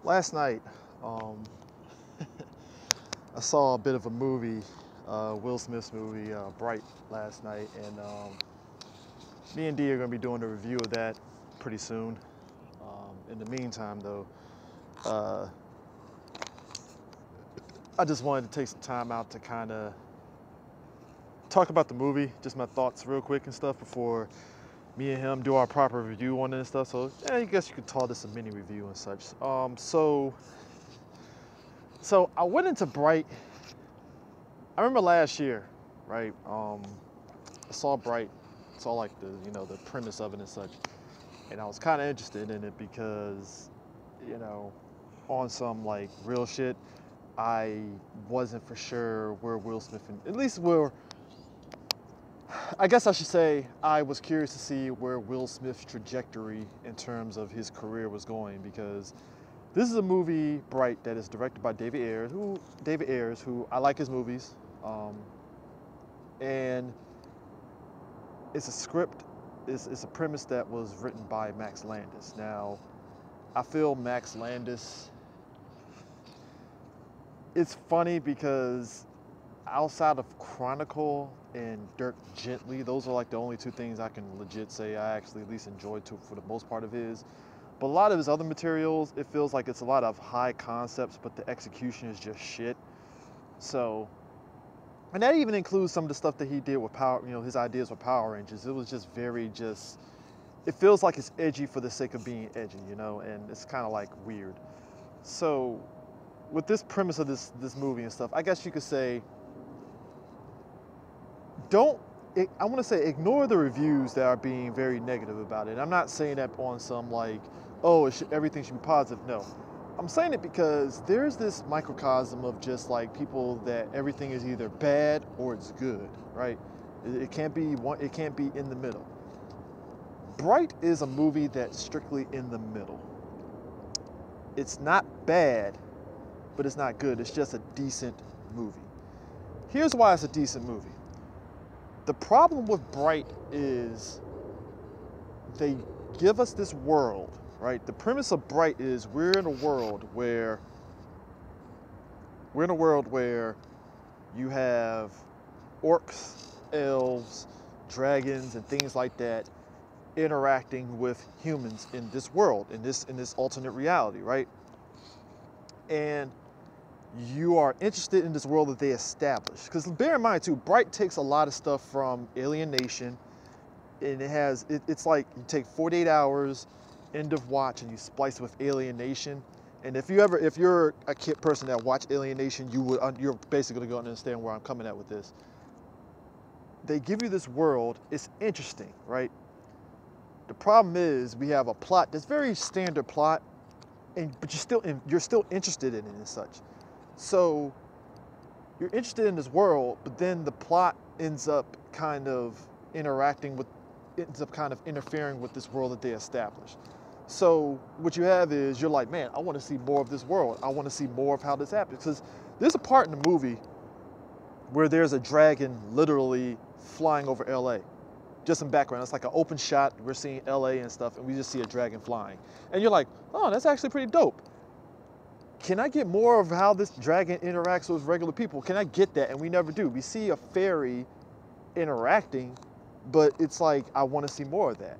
Last night, um, I saw a bit of a movie, Will Smith's movie, Bright, last night, and me and Dee are going to be doing a review of that pretty soon. In the meantime, though, uh, I just wanted to take some time out to kind of talk about the movie, just my thoughts real quick and stuff before me and him do our proper review on it and stuff. So, yeah, I guess you could call this a mini review and such. So I went into Bright. I remember last year, right? I saw Bright, saw like the premise of it and such, and I was kind of interested in it because, you know, on some like real shit, I wasn't for sure where Will Smith, at least where, I guess I should say, I was curious to see where Will Smith's trajectory in terms of his career was going because this is a movie, Bright, that is directed by David Ayers, who I like his movies, and it's a script, it's a premise that was written by Max Landis. Now, I feel Max Landis, it's funny because outside of Chronicle and Dirk Gently, those are like the only two things I can legit say I actually at least enjoyed for the most part of his. But a lot of his other materials, it feels like it's a lot of high concepts, but the execution is just shit. So, and that even includes some of the stuff that he did with his ideas with Power Rangers. It was just it feels like it's edgy for the sake of being edgy, and it's kind of like weird. So, with this premise of this movie and stuff, I guess you could say, don't, I want to say ignore the reviews that are being very negative about it. I'm not saying that on some like, oh, everything should be positive. No, I'm saying it because there's this microcosm of just like people that everything is either bad or it's good, right? It can't be one. It can't be in the middle. Bright is a movie that's strictly in the middle. It's not bad, but it's not good. It's just a decent movie. Here's why it's a decent movie. The problem with Bright is they give us this world, right? The premise of Bright is we're in a world where you have orcs, elves, dragons, and things like that interacting with humans in this world, in this alternate reality, right? And you are interested in this world that they establish. Because bear in mind too, Bright takes a lot of stuff from Alien Nation, and it's like you take 48 hours, end of watch, and you splice with Alien Nation. And if you're a kid person that watched Alien Nation, you're basically going to understand where I'm coming at with this. They give you this world, it's interesting, right? The problem is we have a plot that's very standard plot, but you're still interested in it and such. So you're interested in this world, but then the plot ends up kind of interfering with this world that they established. So what you have is you're like, man, I want to see more of this world. I want to see more of how this happens. Because there's a part in the movie where there's a dragon literally flying over LA. Just in background, it's like an open shot. We're seeing LA and stuff, and we just see a dragon flying. And you're like, oh, that's actually pretty dope. Can I get more of how this dragon interacts with regular people? Can I get that? And we never do. We see a fairy interacting, but it's like, I want to see more of that.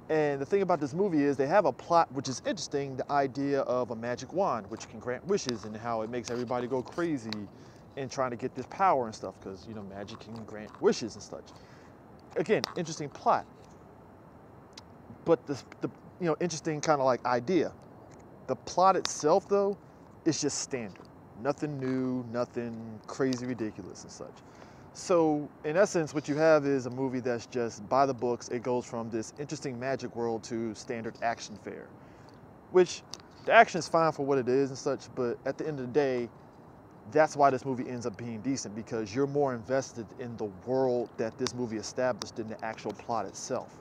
And the thing about this movie is they have a plot which is interesting, the idea of a magic wand, which can grant wishes, and how it makes everybody go crazy in trying to get this power and stuff, because, magic can grant wishes and such. Again, interesting plot. But the interesting kind of like idea. The plot itself, though, is just standard. Nothing new, nothing crazy ridiculous and such. So, in essence, what you have is a movie that's just by the books. It goes from this interesting magic world to standard action fare, which the action is fine for what it is and such, but at the end of the day, that's why this movie ends up being decent, because you're more invested in the world that this movie established than the actual plot itself.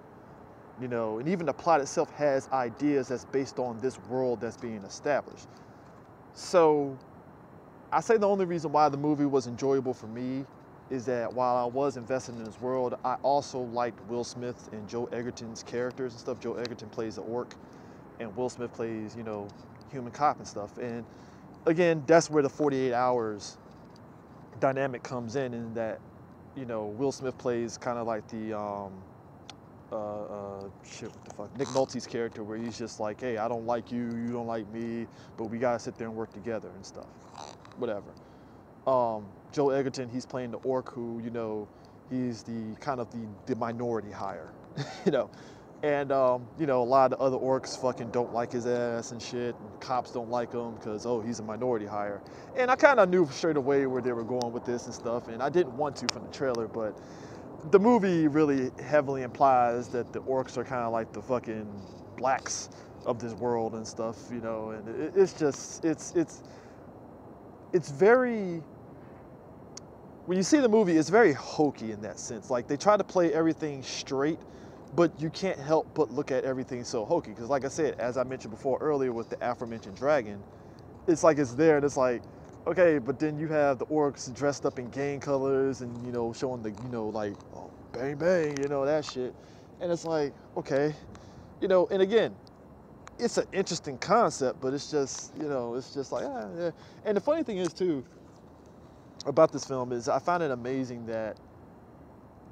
And even the plot itself has ideas that's based on this world that's being established. So I say the only reason why the movie was enjoyable for me is that while I was invested in this world, I also liked Will Smith and Joe Egerton's characters and stuff. Joe Egerton plays the orc, and Will Smith plays, human cop and stuff. And again, that's where the 48 hours dynamic comes in that, you know, Will Smith plays kind of like the shit, what the fuck, Nick Nolte's character, where he's just like, hey, I don't like you, you don't like me, but we gotta sit there and work together and stuff, whatever. Joel Edgerton, he's playing the orc who, you know, he's the kind of the minority hire, you know. And, you know, a lot of the other orcs fucking don't like his ass and shit. And cops don't like him because, oh, he's a minority hire. And I kind of knew straight away where they were going with this and stuff. And I didn't want to from the trailer, but the movie really heavily implies that the orcs are kind of like the fucking blacks of this world and stuff, you know. And it's just, it's very, when you see the movie, it's very hokey in that sense. Like, they try to play everything straight, but you can't help but look at everything so hokey. Because like I said, as I mentioned before earlier with the aforementioned dragon, it's like it's there and it's like, okay, but then you have the orcs dressed up in gang colors and, you know, showing the, you know, like, oh, bang, bang, you know, that shit. And it's like, okay, you know, and again, it's an interesting concept, but it's just, you know, it's just like, yeah. And the funny thing is, too, about this film is I find it amazing that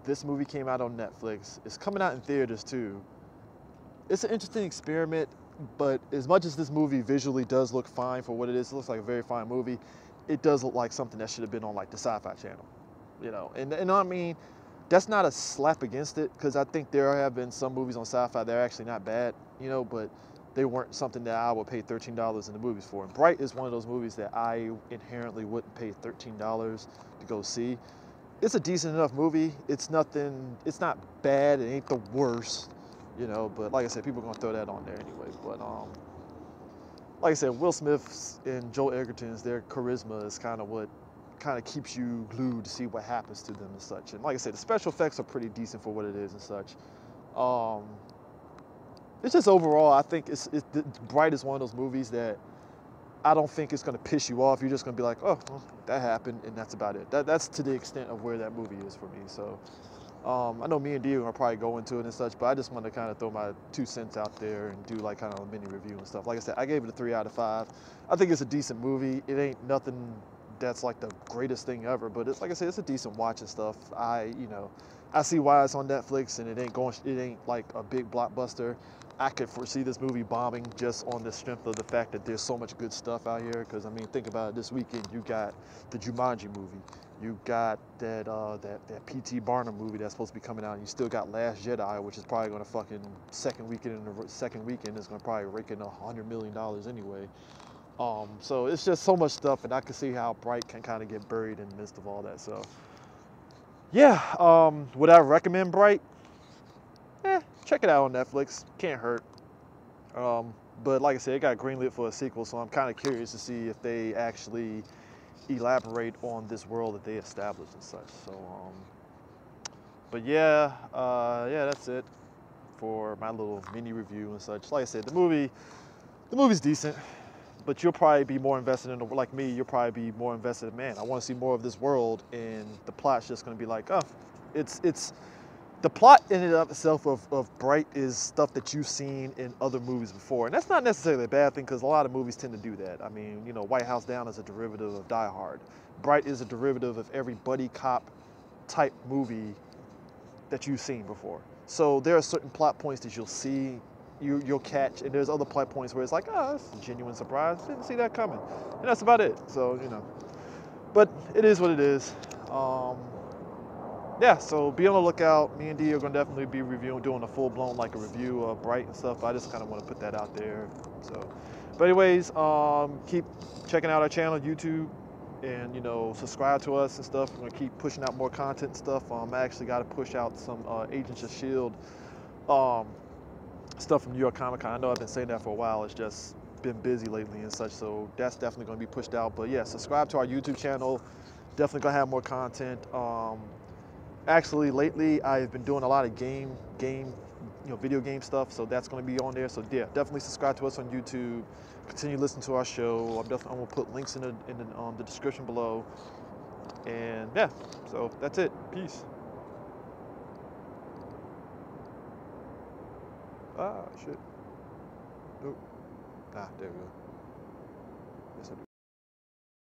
this movie came out on Netflix. It's coming out in theaters too. It's an interesting experiment, but as much as this movie visually does look fine for what it is, it looks like a very fine movie, it does look like something that should have been on like the Sci-Fi Channel, you know. And I mean, that's not a slap against it, because I think there have been some movies on Sci-Fi that are actually not bad, you know, but they weren't something that I would pay $13 in the movies for. And Bright is one of those movies that I inherently wouldn't pay $13 to go see. It's a decent enough movie. It's nothing, it's not bad, it ain't the worst, you know, but like I said, people are gonna throw that on there anyway. But like I said, Will Smith's and Joel Edgerton's, their charisma is kind of what kind of keeps you glued to see what happens to them and such. And like I said, the special effects are pretty decent for what it is and such. It's just overall, I think Bright is one of those movies that I don't think it's going to piss you off. You're just going to be like, oh, well, that happened, and that's about it. That's to the extent of where that movie is for me. So I know me and Dee are going to probably go into it and such, but I just want to kind of throw my 2 cents out there and do like kind of a mini review and stuff. Like I said, I gave it a 3 out of 5. I think it's a decent movie. It ain't nothing that's like the greatest thing ever, but it's like I said, it's a decent watch and stuff. You know, I see why it's on Netflix and it ain't like a big blockbuster. I could foresee this movie bombing just on the strength of the fact that there's so much good stuff out here. Because I mean, think about it. This weekend, you got the Jumanji movie, you got that P.T. Barnum movie that's supposed to be coming out, and you still got Last Jedi, which is probably going to fucking second weekend is going to probably rake in $100 million anyway. So it's just so much stuff, and I can see how Bright can kind of get buried in the midst of all that. So yeah, would I recommend Bright? Check it out on Netflix. Can't hurt. But like I said, it got greenlit for a sequel, so I'm kind of curious to see if they actually elaborate on this world that they established and such. So, but yeah, that's it for my little mini review and such. Like I said, the movie's decent, but you'll probably be more invested in like me. You'll probably be more invested in, man, I want to see more of this world, and the plot's just going to be like, oh, it's. The plot in and of itself of Bright is stuff that you've seen in other movies before. And that's not necessarily a bad thing, because a lot of movies tend to do that. I mean, you know, White House Down is a derivative of Die Hard. Bright is a derivative of every buddy cop type movie that you've seen before. So there are certain plot points that you'll see, you'll catch, and there's other plot points where it's like, oh, that's a genuine surprise. Didn't see that coming. And that's about it. So, you know, but it is what it is. Yeah, so be on the lookout. Me and Dee are going to definitely be doing a full-blown like a review of Bright and stuff. I just kind of want to put that out there. So, but anyways, keep checking out our channel, YouTube, and, you know, subscribe to us and stuff. We're going to keep pushing out more content and stuff. I actually got to push out some Agents of S.H.I.E.L.D. Stuff from New York Comic Con. I know I've been saying that for a while. It's just been busy lately and such, so that's definitely going to be pushed out. But yeah, subscribe to our YouTube channel. Definitely going to have more content. Actually, lately I've been doing a lot of video game stuff, so that's going to be on there. So yeah, definitely subscribe to us on YouTube. Continue listening to our show. I'm going to put links in the description below. And yeah, so that's it. Peace. Ah, shit. Nope. Ah, there we go.